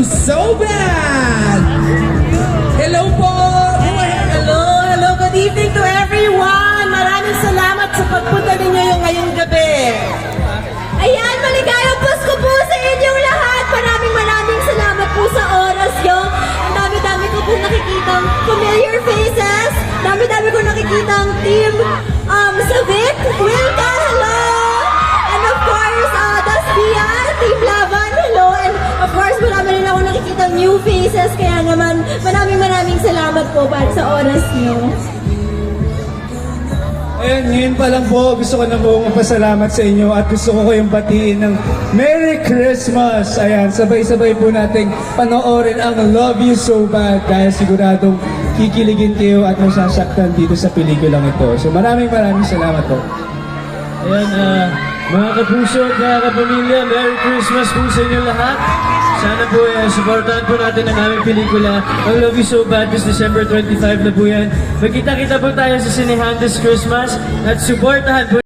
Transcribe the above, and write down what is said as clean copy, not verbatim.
So Bad! Hello po! Hello, good evening to everyone! Maraming salamat sa pagpunta ninyo yung ngayong gabi. Ayan, maligayang Pasko po sa inyong lahat. Maraming salamat po sa oras nyo. Ang dami-dami ko po nakikitang familiar faces. Dami-dami ko nakikitang team Savic, Wilka, hello! And of course, Daspia, Team Laban, hello! And of course, marami rin ako nakikitang new faces. Kaya naman, maraming salamat po para sa oras nyo. Ayan, ngayon pa lang po, gusto ko na po magpasalamat sa inyo at gusto ko kayong batiin ng Merry Christmas! Ayan, sabay-sabay po nating panoorin ang Love You So Bad dahil siguradong kikiligin kayo at masasaktan dito sa pelikulang ito. So maraming salamat po. Ayan, mga kapuso at mga kapamilya, Merry Christmas po sa inyo lahat. Sana po supportahan po natin ang aming pelikula, ang Love You So Bad, this December 25 na po yan. Magkita-kita po tayo sa Cinehan this Christmas at supportahan po